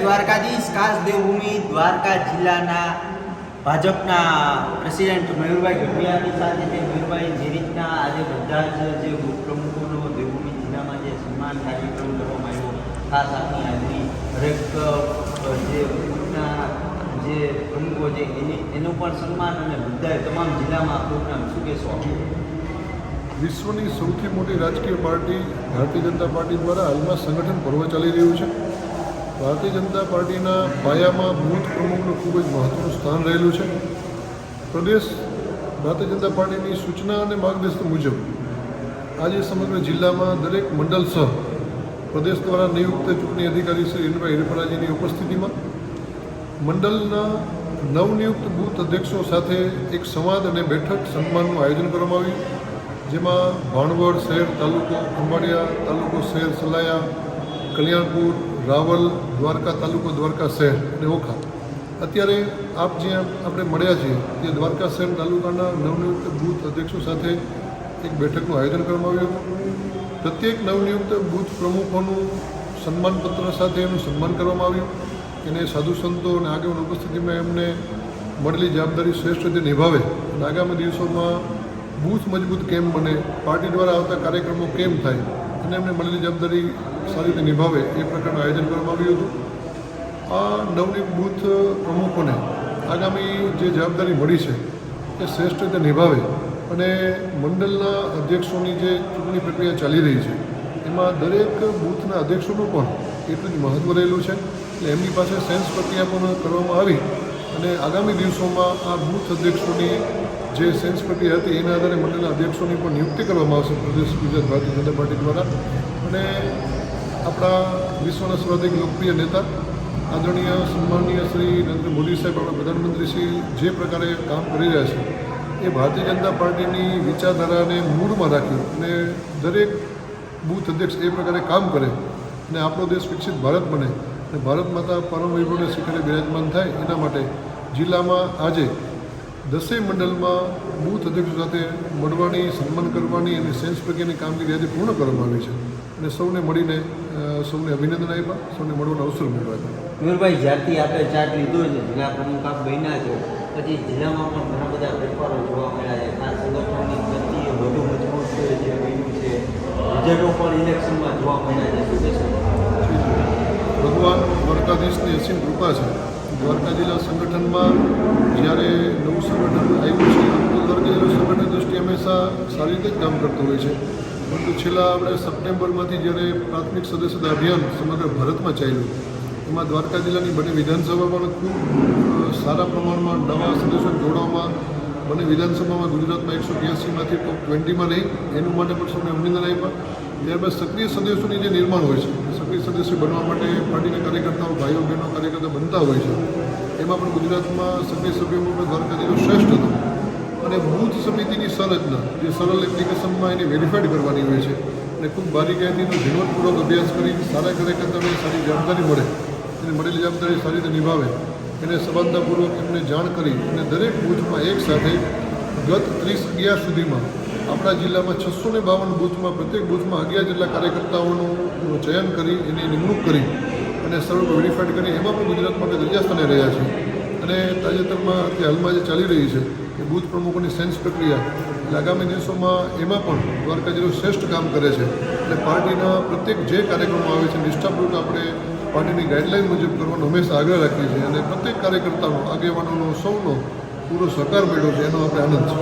દ્વારકાધીશ ખાસ દેવભૂમિ દ્વારકા જિલ્લાના ભાજપના પ્રેસિડેન્ટ મયુરભાઈ ગઢવીયાની સાથે છે. મયુરભાઈ, જે રીતના આજે બધા જ જે પ્રમુખોનો દેવભૂમિ જિલ્લામાં જે સન્માન કાર્યક્રમ કરવામાં આવ્યો, ખાસ આપની હાજરી દરેક જે ગ્રુપના જે પ્રમુખો છે એનું પણ સન્માન અને બધાએ તમામ જિલ્લામાં પ્રોગ્રામ, શું કહેશો? વિશ્વની સૌથી મોટી રાજકીય પાર્ટી ભારતીય જનતા પાર્ટી દ્વારા હાલમાં સંગઠન પર્વ ચાલી રહ્યું છે. ભારતીય જનતા પાર્ટીના પાયામાં બૂથ પ્રમુખનું ખૂબ જ મહત્વનું સ્થાન રહેલું છે. પ્રદેશ ભારતીય જનતા પાર્ટીની સૂચના અને માર્ગદર્શન મુજબ આજે સમગ્ર જિલ્લામાં દરેક મંડળ સહ પ્રદેશ દ્વારા નિયુક્ત ચૂંટણી અધિકારી શ્રી ઇન્દ્રભાઈ હિરપરાજીની ઉપસ્થિતિમાં મંડળના નવનિયુક્ત બૂથ અધ્યક્ષો સાથે એક સંવાદ અને બેઠક સન્માનનું આયોજન કરવામાં આવ્યું, જેમાં ભાણવડ શહેર તાલુકો ખંભાળિયા, તાલુકો શહેર સલાયા, કલ્યાણપુર, રાવલ, દ્વારકા તાલુકો દ્વારકા શહેર અને ઓખા. અત્યારે આપ જ્યાં આપણે મળ્યા છીએ તે દ્વારકા શહેર તાલુકાના નવનિયુક્ત બૂથ અધ્યક્ષો સાથે એક બેઠકનું આયોજન કરવામાં આવ્યું હતું. પ્રત્યેક નવનિયુક્ત બૂથ પ્રમુખોનું સન્માનપત્ર સાથે એનું સન્માન કરવામાં આવ્યું. એને સાધુ સંતો અને આગેવાન ઉપસ્થિતિમાં એમને મળેલી જવાબદારી શ્રેષ્ઠ રીતે નિભાવે અને આગામી દિવસોમાં બૂથ મજબૂત કેમ બને, પાર્ટી દ્વારા આવતા કાર્યક્રમો કેમ થાય અને એમને મળેલી જવાબદારી સારી રીતે નિભાવે એ પ્રકારનું આયોજન કરવામાં આવ્યું હતું. આ નવનિયુક્ત બૂથ પ્રમુખોને આગામી જે જવાબદારી મળી છે એ શ્રેષ્ઠ રીતે નિભાવે અને મંડળના અધ્યક્ષોની જે ચૂંટણી પ્રક્રિયા ચાલી રહી છે એમાં દરેક બૂથના અધ્યક્ષોનું પણ એટલું જ મહત્ત્વ રહેલું છે. એટલે એમની પાસે સેન્સ પ્રક્રિયા પણ કરવામાં આવી અને આગામી દિવસોમાં આ બૂથ અધ્યક્ષોની જે સેન્સ પ્રક્રિયા હતી એના આધારે મંડળના અધ્યક્ષોની પણ નિયુક્તિ કરવામાં આવશે પ્રદેશ ગુજરાત ભારતીય જનતા પાર્ટી દ્વારા. અને આપણા વિશ્વના સર્વાધિક લોકપ્રિય નેતા આદરણીય સન્માનીય શ્રી નરેન્દ્ર મોદી સાહેબ, આપણા પ્રધાનમંત્રી શ્રી જે પ્રકારે કામ કરી રહ્યા છે એ ભારતીય જનતા પાર્ટીની વિચારધારાને મૂળમાં રાખી અને દરેક બૂથ અધ્યક્ષ એ પ્રકારે કામ કરે અને આપણો દેશ વિકસિત ભારત બને અને ભારત માતા પરમ વૈભવને શિખરે બિરાજમાન થાય એના માટે જિલ્લામાં આજે 10 મંડળમાં બૂથ અધ્યક્ષો સાથે મળવાની, સન્માન કરવાની અને સેન્સ પ્રક્રિયાની કામગીરી આજે પૂર્ણ કરવામાં આવી છે અને સૌને મળીને સૌને અભિનંદન આપ્યા, સૌને મળવાનો અવસર મળ્યો હતો. મયુરભાઈ, જ્યારથી આપણે ચાર્જ લીધો છે, જિલ્લા પ્રમુખ આપ બન્યા છો, પછી જિલ્લામાં પણ ઘણા બધા ફેરફારો જોવા મળ્યા છે. ખાસ સંગઠનની ગતિ વધુ મજબૂત જે બન્યું છે, રિઝલ્ટો પણ ઇલેક્શનમાં જોવા મળ્યા છે, શું કહેશો? ભગવાન દ્વારકાધીશની અસીમ કૃપા છે. દ્વારકા જિલ્લા સંગઠનમાં જ્યારે નવું સંગઠન આવ્યું છે તો દ્વારકા જિલ્લા સંગઠન દૃષ્ટિએ હંમેશા સારી રીતે જ કામ કરતું હોય છે. પરંતુ છેલ્લા આપણે સપ્ટેમ્બરમાંથી જ્યારે પ્રાથમિક સદસ્યતા અભિયાન સમગ્ર ભારતમાં ચાલ્યું એમાં દ્વારકા જિલ્લાની બંને વિધાનસભામાં ખૂબ સારા પ્રમાણમાં નવા સદસ્યો જોડવામાં, બંને વિધાનસભામાં ગુજરાતમાં 182માંથી ટોપ 20માં રહી, એનું માટે પણ સૌને અભિનંદન આપ્યા. ત્યારબાદ સક્રિય સદસ્યોની જે નિર્માણ હોય છે, સક્રિય સદસ્ય બનવા માટે પાર્ટીના કાર્યકર્તાઓ, ભાઈઓ બહેનો કાર્યકર્તા બનતા હોય છે. એમાં પણ ગુજરાતમાં સક્રિય સભ્યોમાં પણ દ્વારકા જિલ્લો શ્રેષ્ઠ હતો. અને બૂથ સમિતિની સંરચના જે સરળ એપ્લિકેશનમાં એને વેરીફાઈડ કરવાની હોય છે અને ખૂબ બારીકાઈથી ઝીણવટપૂર્વક અભ્યાસ કરી સારા કાર્યકર્તાઓને સારી જવાબદારી મળે, એને મળેલી જવાબદારી સારી રીતે નિભાવે, એને સભાનતાપૂર્વક એમને જાણ કરી અને દરેક બૂથમાં એક સાથે ગત 30/11 સુધીમાં આપણા જિલ્લામાં 652 બૂથમાં પ્રત્યેક બૂથમાં 11 જેટલા કાર્યકર્તાઓનું ચયન કરી એની નિમણૂક કરી અને સર્વ વેરીફાઈડ કરી એમાં પણ ગુજરાત માટે ત્રીજા સ્થાને રહ્યા છે. અને તાજેતરમાં હાલમાં જે ચાલી રહી છે એ બૂથ પ્રમુખોની સેન્સ પ્રક્રિયા, એટલે આગામી દિવસોમાં એમાં પણ દ્વારકા જિલ્લો શ્રેષ્ઠ કામ કરે છે. એટલે પાર્ટીના પ્રત્યેક જે કાર્યક્રમો આવે છે નિષ્ઠાપૂર્વક આપણે પાર્ટીની ગાઈડલાઈન મુજબ કરવાનો હંમેશા આગ્રહ રાખીએ છીએ અને પ્રત્યેક કાર્યકર્તાનો, આગેવાનોનો, સૌનો પૂરો સહકાર મળ્યો છે એનો આપણે આનંદ છે.